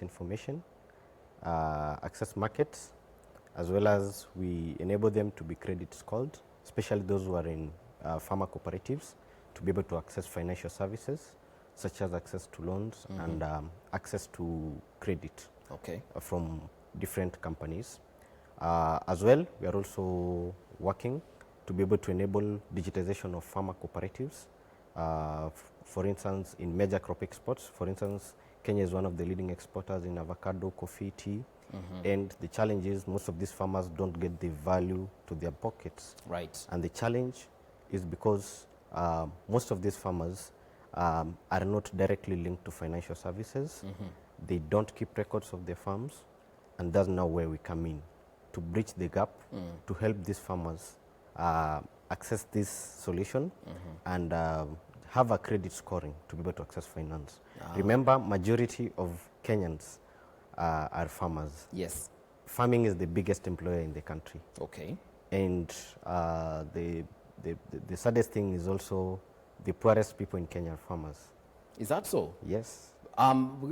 information, access markets, as well as we enable them to be credit scored, especially those who are in farmer cooperatives, to be able to access financial services, such as access to loans and access to credit from different companies. As well, we are also working to be able to enable digitization of farmer cooperatives. For instance, in major crop exports, for instance, Kenya is one of the leading exporters in avocado, coffee, tea, and the challenge is most of these farmers don't get the value to their pockets. Right. And the challenge is because most of these farmers are not directly linked to financial services. They don't keep records of their farms, and that's now where we come in to bridge the gap to help these farmers access this solution and have a credit scoring to be able to access finance. Remember, majority of Kenyans are farmers. Yes. Farming is the biggest employer in the country. Okay. And the saddest thing is also the poorest people in Kenya are farmers. Is that so? Yes.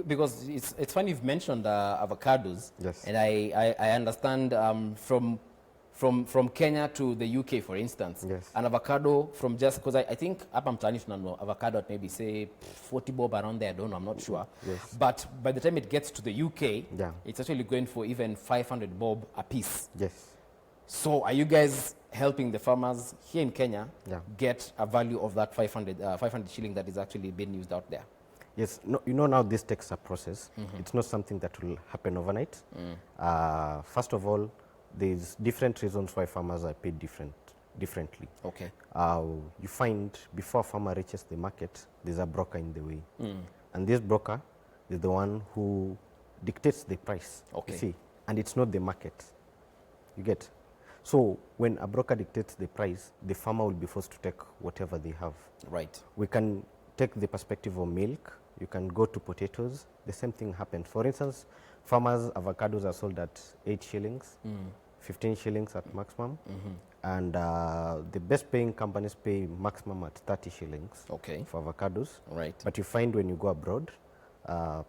Because it's funny you've mentioned avocados. Yes. And I understand from Kenya to the UK, for instance, yes, an avocado from just, because I think I'm planning to know avocado at maybe say 40 bob around there, I don't know, I'm not sure. Yes. But by the time it gets to the UK, yeah, it's actually going for even 500 bob a piece. Yes. So are you guys helping the farmers here in Kenya get a value of that 500 shilling that is actually being used out there? Yes, no, you know, now this takes a process. It's not something that will happen overnight. First of all, there's different reasons why farmers are paid differently. Okay. You find before a farmer reaches the market, there's a broker in the way. And this broker is the one who dictates the price. Okay. You see, and it's not the market. You get? So when a broker dictates the price, the farmer will be forced to take whatever they have. Right. We can take the perspective of milk. You can go to potatoes. The same thing happens. For instance, farmers' avocados are sold at 8 shillings, 15 shillings at maximum. And the best paying companies pay maximum at 30 shillings for avocados. Right. But you find when you go abroad, the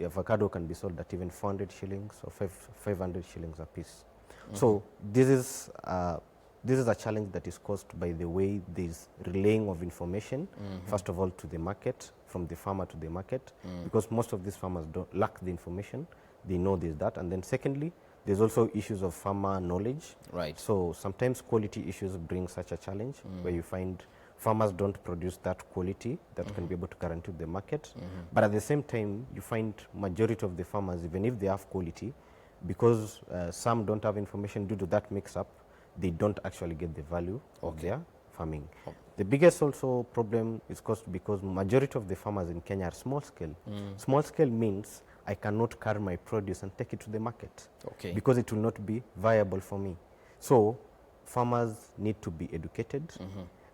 avocado can be sold at even 400 shillings or 500 shillings a piece. So this is a challenge that is caused by the way there's relaying of information, first of all to the market, from the farmer to the market, because most of these farmers don't lack the information. They know there's that. And then secondly, there's also issues of farmer knowledge. Right. So sometimes quality issues bring such a challenge where you find farmers don't produce that quality that can be able to guarantee the market. But at the same time, you find majority of the farmers, even if they have quality, because some don't have information due to that mix-up, they don't actually get the value of their farming. The biggest also problem is caused because majority of the farmers in Kenya are small scale. Small scale means I cannot carry my produce and take it to the market because it will not be viable for me. So farmers need to be educated.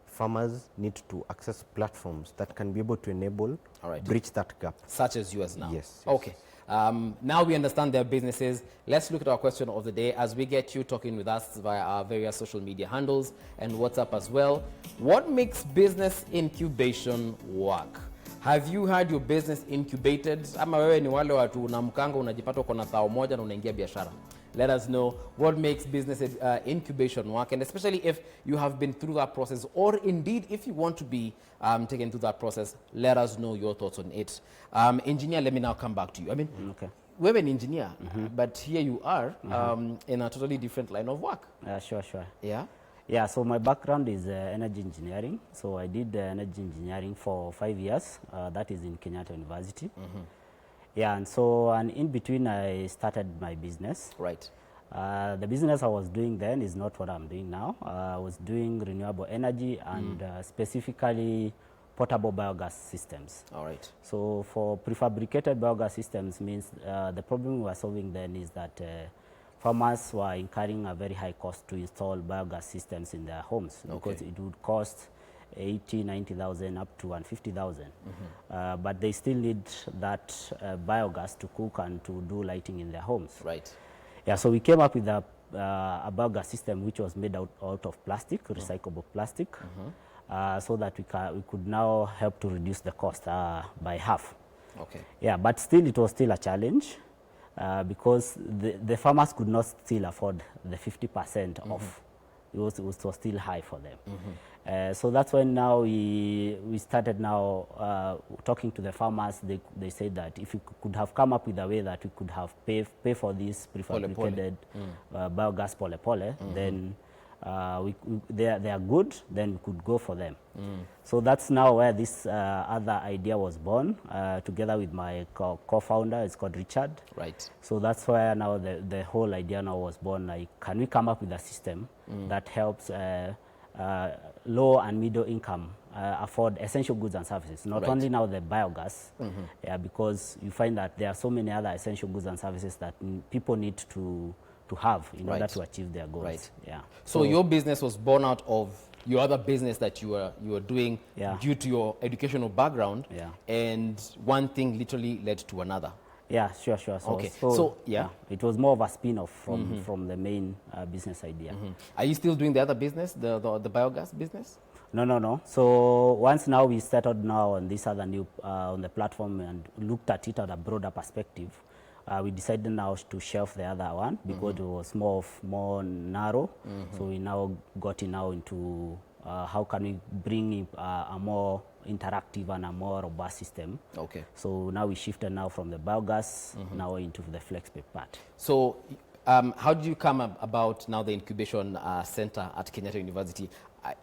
Farmers need to access platforms that can be able to enable, bridge that gap. Such as yours now? Yes. Okay. Now we understand their businesses. Let's look at our question of the day as we get you talking with us via our various social media handles and WhatsApp as well. What makes business incubation work? Have you had your business incubated? Ama wewe ni wale watu unamkanga unajipata uko na thao moja na unaingia biashara. Let us know what makes business incubation work, and especially if you have been through that process, or indeed if you want to be taken through that process, let us know your thoughts on it. Engineer, let me now come back to you. I mean, we're an engineer, but here you are in a totally different line of work. Sure. Yeah? Yeah, so my background is energy engineering. So I did energy engineering for 5 years. That is in Kenyatta University. Yeah, and in between I started my business. Right. The business I was doing then is not what I'm doing now. I was doing renewable energy and specifically portable biogas systems. All right. So for prefabricated biogas systems means the problem we were solving then is that farmers were incurring a very high cost to install biogas systems in their homes because it would cost 80, 90,000 up to 150,000. But they still need that biogas to cook and to do lighting in their homes. Right. Yeah, so we came up with a biogas system which was made out of plastic, recyclable plastic, so that we could now help to reduce the cost by half. Okay. Yeah, but still it was still a challenge because the farmers could not still afford the 50% off. It was still high for them. So that's when now we started now talking to the farmers. They said that if we could have come up with a way that we could have pay for this prefabricated biogas pole, then they are good, then we could go for them. So that's now where this other idea was born, together with my co-founder. It's called Richard. Right. So that's where now the whole idea now was born. Like, can we come up with a system that helps low and middle income afford essential goods and services, not only now the biogas, because you find that there are so many other essential goods and services that people need to have in order to achieve their goals. Right. Yeah. So your business was born out of your other business that you were doing due to your educational background, and one thing literally led to another. Yeah, sure. So it was more of a spin-off from the main business idea. Are you still doing the other business, the biogas business? No. So once now we settled now on this other new on the platform and looked at it at a broader perspective, we decided now to shelf the other one because it was more narrow. So we now got into how can we bring a more interactive and a more robust system. Okay. So now we shifted now from the biogas now into the flex pay part. So how did you come about now the incubation center at Kenyatta University?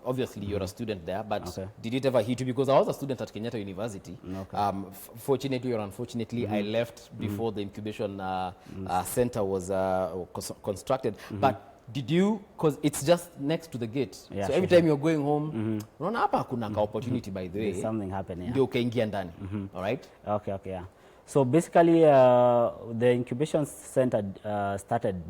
Obviously, you're a student there, but did it ever hit you? Because I was a student at Kenyatta University. Fortunately or unfortunately, I left before the incubation center was constructed. But did you, because it's just next to the gate, so every time you're going home, unaona hapa kuna opportunity, by the way. There's something happening. Ndio ukaingia ndani. All right? Okay, yeah. So basically, the incubation center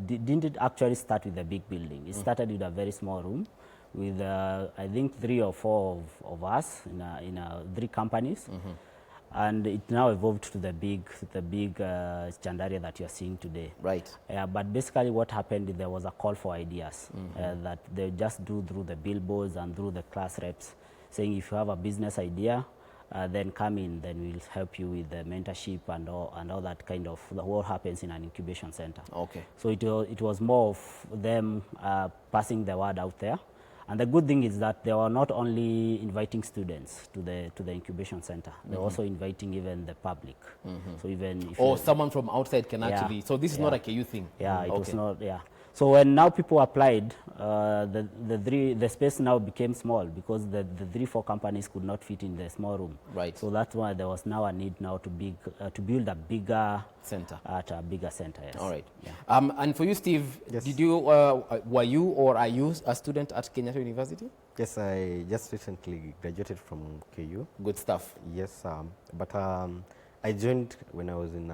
didn't actually start with a big building. It started with a very small room with, I think, 3 or 4 of us in 3 companies. And it now evolved to the big Chandaria that you're seeing today. Right. But basically what happened, there was a call for ideas that they just do through the billboards and through the class reps, saying if you have a business idea, then come in, then we'll help you with the mentorship and all that kind of what happens in an incubation center. Okay. So it was more of them passing the word out there. And the good thing is that they were not only inviting students to the incubation center, they're also inviting even the public. So even if someone from outside can actually. So this is not a KU thing. Yeah, it was not. Yeah. So when now people applied, the space now became small because the 3-4 companies could not fit in the small room. Right. So that's why there was now a need now to build a bigger center. At a bigger center. Yes. All right. Yeah. And for you, Steve, did you were you or are you a student at Kenyatta University? Yes, I just recently graduated from KU. Good stuff. Yes, but I joined when I was in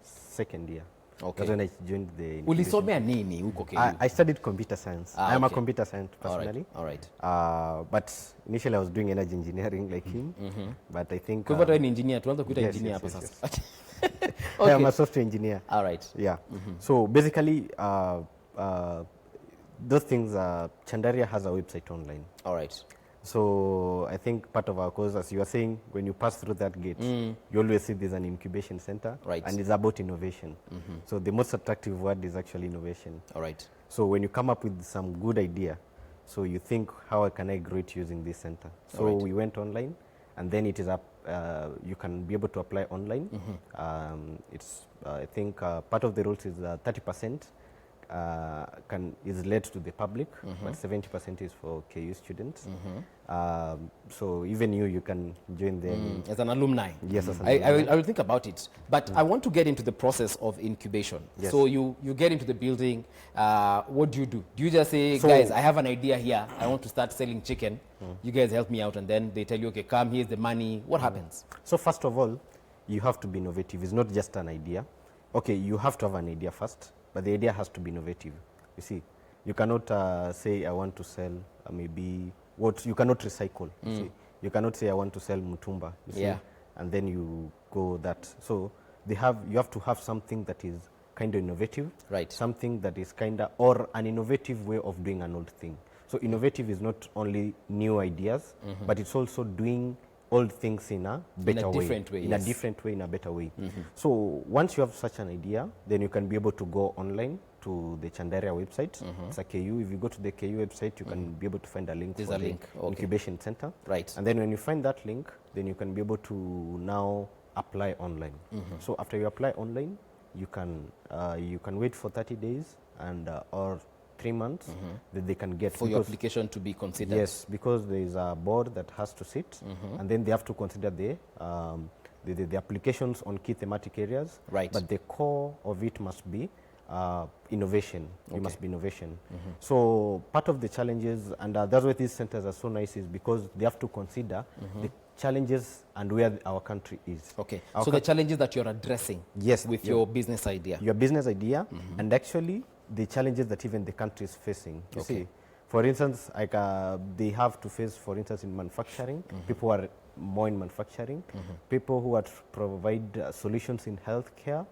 second year. Okay. That's when I joined the Ulisomea nini huko KU? I studied computer science. I am a computer science personally. All right. But initially I was doing energy engineering like him. But I think kwa hivyo ni engineer, tuanze kuita engineer hapa sasa. Okay. I am a software engineer. All right. Yeah. So basically those things Chandaria has a website online. All right. So I think part of our course, as you are saying, when you pass through that gate, you always see there's an incubation center, and it's about innovation. So the most attractive word is actually innovation. All right. So when you come up with some good idea, so you think, how can I grow it using this center? So we went online, and then it is up. You can be able to apply online. It's I think part of the rules is 30%. Is led to the public, but 70% is for KU students. So even you can join them as an alumni. Yes, as an alumni. I will think about it. But I want to get into the process of incubation. Yes. So you get into the building. What do you do? Do you just say, guys, I have an idea here. I want to start selling chicken. You guys help me out, and then they tell you, okay, come, here's the money. What happens? So first of all, you have to be innovative. It's not just an idea. Okay, you have to have an idea first. But the idea has to be innovative. You see, you cannot say I want to sell maybe what you cannot recycle. You see, you cannot say I want to sell mutumba. You see, and then you go that. So you have to have something that is kind of innovative. Right. Something that is kind of or an innovative way of doing an old thing. So innovative is not only new ideas, but it's also doing old things in a better way. different way, In yes. a different way, in a better way. So once you have such an idea, then you can be able to go online to the Chandaria website. It's a KU. If you go to the KU website, you can be able to find a link There's for a the link, okay. Incubation Center. Right. And then when you find that link, then you can be able to now apply online. So after you apply online, you can wait for 30 days and or 3 months that they can get For your application to be considered. Yes, because there is a board that has to sit, and then they have to consider the applications on key thematic areas. Right. But the core of it must be innovation. Okay. You must be innovation. So part of the challenges, and that's why these centers are so nice, is because they have to consider the challenges and where our country is. Okay. Our So the challenges that you're addressing Yes, with yeah. your business idea. Your business idea, and actually the challenges that even the country is facing. You Okay. see, for instance, like they have to face, for instance, in manufacturing, people are more in manufacturing, people who are provide solutions in healthcare,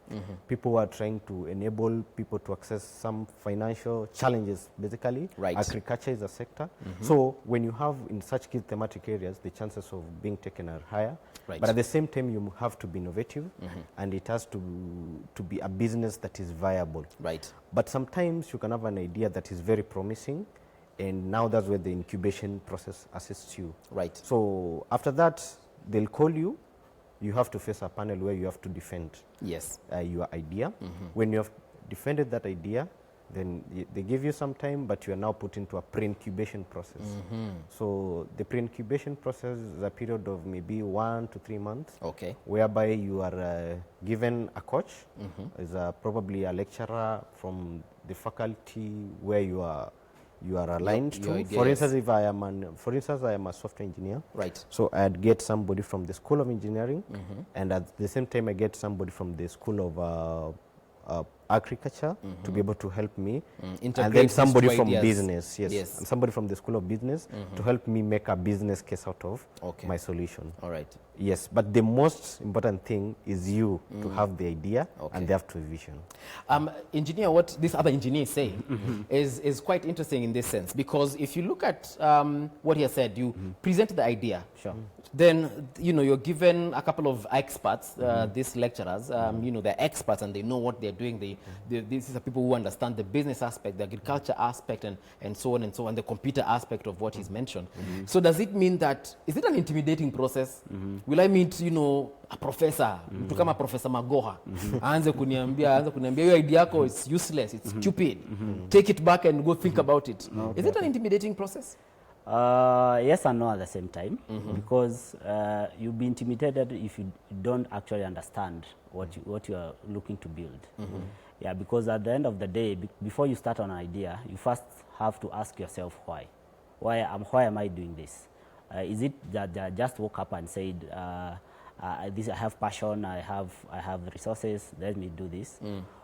people who are trying to enable people to access some financial challenges, basically. Right. Agriculture is a sector. So when you have in such key thematic areas, the chances of being taken are higher. Right. But at the same time, you have to be innovative, and it has to be a business that is viable. Right. But sometimes you can have an idea that is very promising, and now that's where the incubation process assists you. Right. So after that, they'll call you. You have to face a panel where you have to defend Yes. your idea. When you have defended that idea, then they give you some time, but you are now put into a pre-incubation process. So the pre-incubation process is a period of maybe 1 to 3 months, Okay. whereby you are given a coach, is probably a lecturer from the faculty where you are aligned your to. idea, For yes. instance, I am a software engineer. Right. So I'd get somebody from the School of Engineering, and at the same time I get somebody from the School of Agriculture to be able to help me, and Integrate then these somebody two from ideas. business, yes, Yes. and somebody from the School of Business to help me make a business case out of Okay. my solution. All right. Yes, but the most important thing is you to have the idea, Okay. and they have to vision. Engineer, what this other engineer is saying is quite interesting in this sense, because if you look at what he has said, you present the idea. Sure. Then, you're given a couple of experts, these lecturers, they're experts and they know what they're doing. These are people who understand the business aspect, the agriculture aspect, and so on and so on, the computer aspect of what he's mentioned. So does it mean that, is it an intimidating process? Will I meet, a professor, mtu kama Professor Magoha, aanze kuniambia hiyo idea yako is useless, it's stupid, take it back and go think about it. Is it an intimidating process? Yes and no at the same time, because you'll be intimidated if you don't actually understand what you are looking to build. Yeah, because at the end of the day, before you start on an idea, you first have to ask yourself why. Why am I doing this? Is it that I just woke up and said, I have passion, I have resources, let me do this?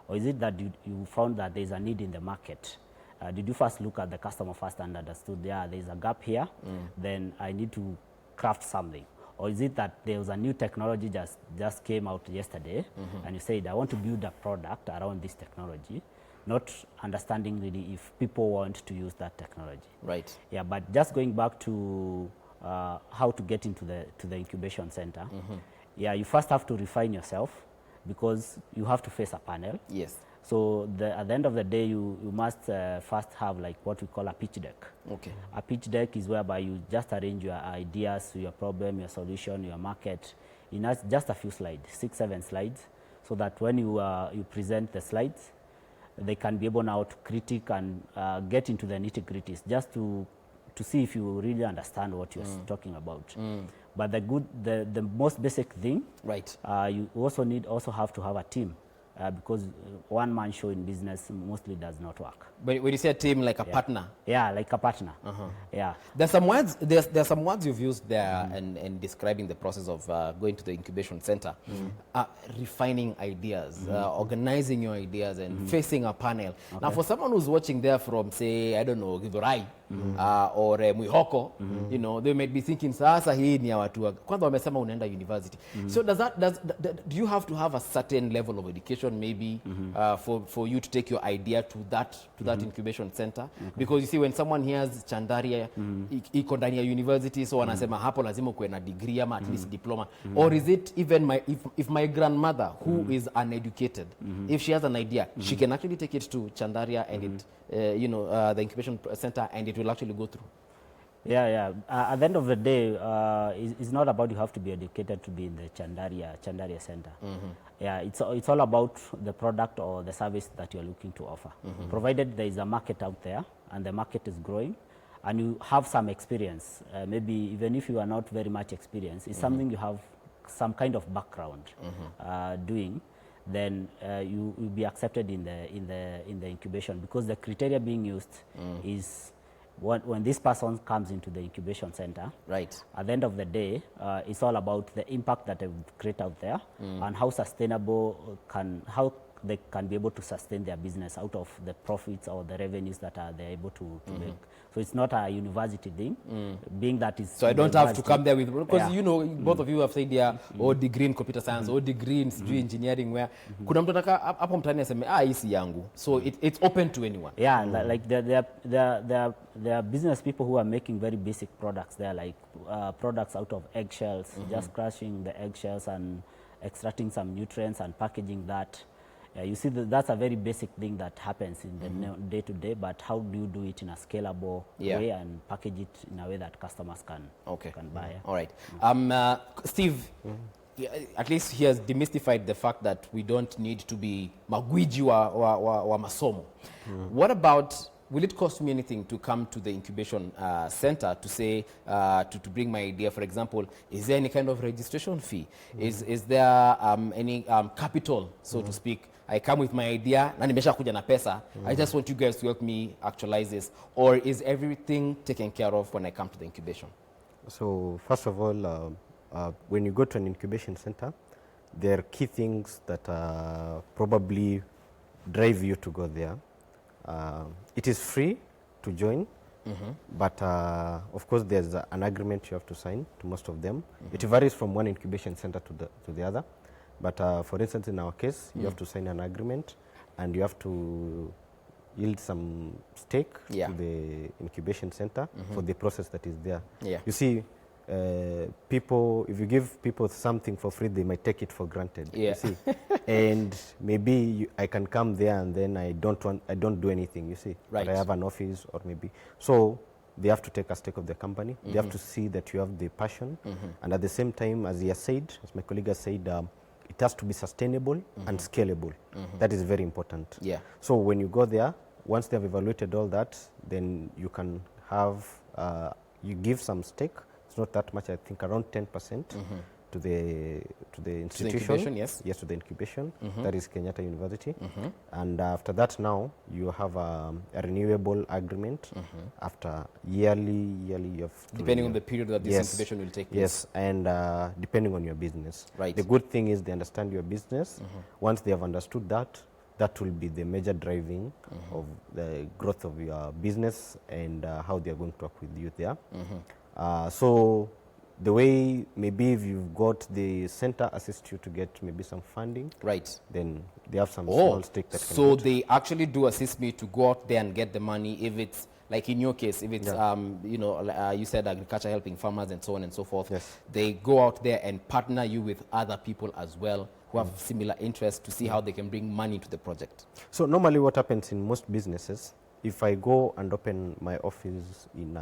Or is it that you found that there's a need in the market? Did you first look at the customer first and understood, there's a gap here, then I need to craft something? Or is it that there was a new technology just came out yesterday, and you said, I want to build a product around this technology, not understanding really if people want to use that technology? Right. Yeah, but just going back to how to get into the incubation center, yeah, you first have to refine yourself, because you have to face a panel. Yes. So at the end of the day, you must first have like what we call a pitch deck. Okay. A pitch deck is whereby you just arrange your ideas, your problem, your solution, your market in just a few slides, 6-7 slides, so that when you present the slides, they can be able now to critique and get into the nitty-gritties, just to see if you really understand what you're talking about. But the most basic thing, right, you also have to have a team. Because one-man show in business mostly does not work. But when you say a team, like a partner? Yeah, like a partner. Yeah. There's some words you've used there in describing the process of going to the incubation center. Refining ideas, organizing your ideas, and facing a panel. Now, for someone who's watching there from, say, I don't know, Githurai, or Mwihoko, you know, they might be thinking, sasa hii ni ya watu kwanza wamesema unaenda university. So do you have to have a certain level of education maybe for you to take your idea to that incubation center? Because you see, when someone hears Chandaria iko ndani ya university, so wanasema hapo lazima kuwe na degree ama at least diploma. Or is it even if my grandmother who is uneducated, if she has an idea, she can actually take it to Chandaria and the incubation center, and it will actually go through? Yeah. At the end of the day, it's not about you have to be educated to be in the Chandaria Center. Yeah, it's all about the product or the service that you're looking to offer. Provided there is a market out there and the market is growing, and you have some experience, maybe even if you are not very much experienced, it's something you have some kind of background doing, then you will be accepted in the incubation, because the criteria being used is when this person comes into the incubation center. Right. At the end of the day, it's all about the impact that they create out there and how sustainable how they can be able to sustain their business out of the profits or the revenues that they're able to make. So it's not a university thing, being that is. So I don't have to come there with, because you know, both of you have said or degree in computer science, or degree in engineering, where kuna mtu anataka hapo mtaani aseme hii si yangu. So it's open to anyone. Yeah, like there are business people who are making very basic products. They are like products out of eggshells, just crushing the eggshells and extracting some nutrients and packaging that. You see, that's a very basic thing that happens in the day-to-day, but how do you do it in a scalable way and package it in a way that customers can buy? All right. Steve, at least he has demystified the fact that we don't need to be magwiji wa masomo. What about, will it cost me anything to come to the incubation center to say, to bring my idea? For example, is there any kind of registration fee? Is there any capital, so to speak? I come with my idea, na nimesha kuja na pesa. I just want you guys to help me actualize this. Or is everything taken care of when I come to the incubation? So first of all, when you go to an incubation center, there are key things that probably drive you to go there. It is free to join, but of course there's an agreement you have to sign to most of them. It varies from one incubation center to the other. But for instance, in our case, you have to sign an agreement, and you have to yield some stake to the incubation center for the process that is there. You see, people, if you give people something for free, they might take it for granted. You see, and maybe I can come there and then I don't do anything. You see, right? But I have an office, or maybe so. They have to take a stake of the company. They have to see that you have the passion, and at the same time, as he has said, as my colleague has said, it has to be sustainable and scalable. That is very important. So when you go there, once they have evaluated all that, then you can have, you give some stake. It's not that much, I think around 10% to the institution. Yes, to the incubation. That is Kenyatta University. And after that, now you have a renewable agreement after yearly you have depending on the period that this incubation will take place. Yes, and depending on your business. Right. The good thing is they understand your business. Once they have understood that, that will be the major driving of the growth of your business and how they are going to work with you there. So the way, maybe if you've got the center assist you to get maybe some funding, right? Then they have some small stake that can so they actually do assist me to go out there and get the money. If it's like in your case, if it's you said agriculture helping farmers and so on and so forth, they go out there and partner you with other people as well who have similar interests to see how they can bring money to the project. So normally what happens in most businesses, if I go and open my office in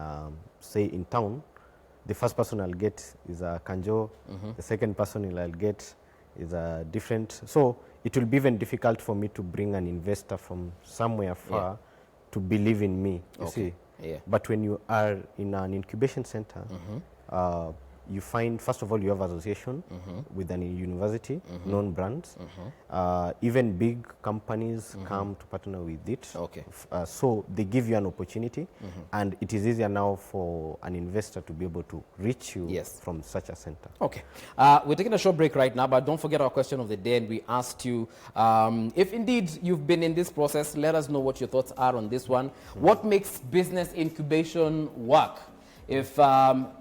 say in town, the first person I'll get is a Kanjo, the second person I'll get is a different. So it will be even difficult for me to bring an investor from somewhere far to believe in me, you see. But when you are in an incubation center, you find, first of all, you have association with a university, known brands. Even big companies come to partner with it. Okay. So they give you an opportunity, and it is easier now for an investor to be able to reach you from such a center. Okay. We're taking a short break right now, but don't forget our question of the day. And we asked you, if indeed you've been in this process, let us know what your thoughts are on this one. What makes business incubation work? If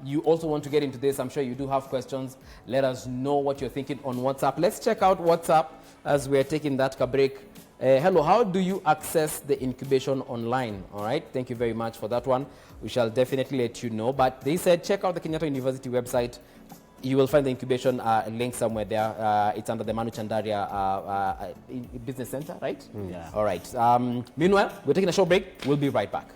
you also want to get into this, I'm sure you do have questions. Let us know what you're thinking on WhatsApp. Let's check out WhatsApp as we're taking that break. Hello, how do you access the incubation online? All right, thank you very much for that one. We shall definitely let you know. But they said check out the Kenyatta University website. You will find the incubation link somewhere there. It's under the Manu Chandaria Business Center, right? Yeah. All right. Meanwhile, we're taking a short break. We'll be right back.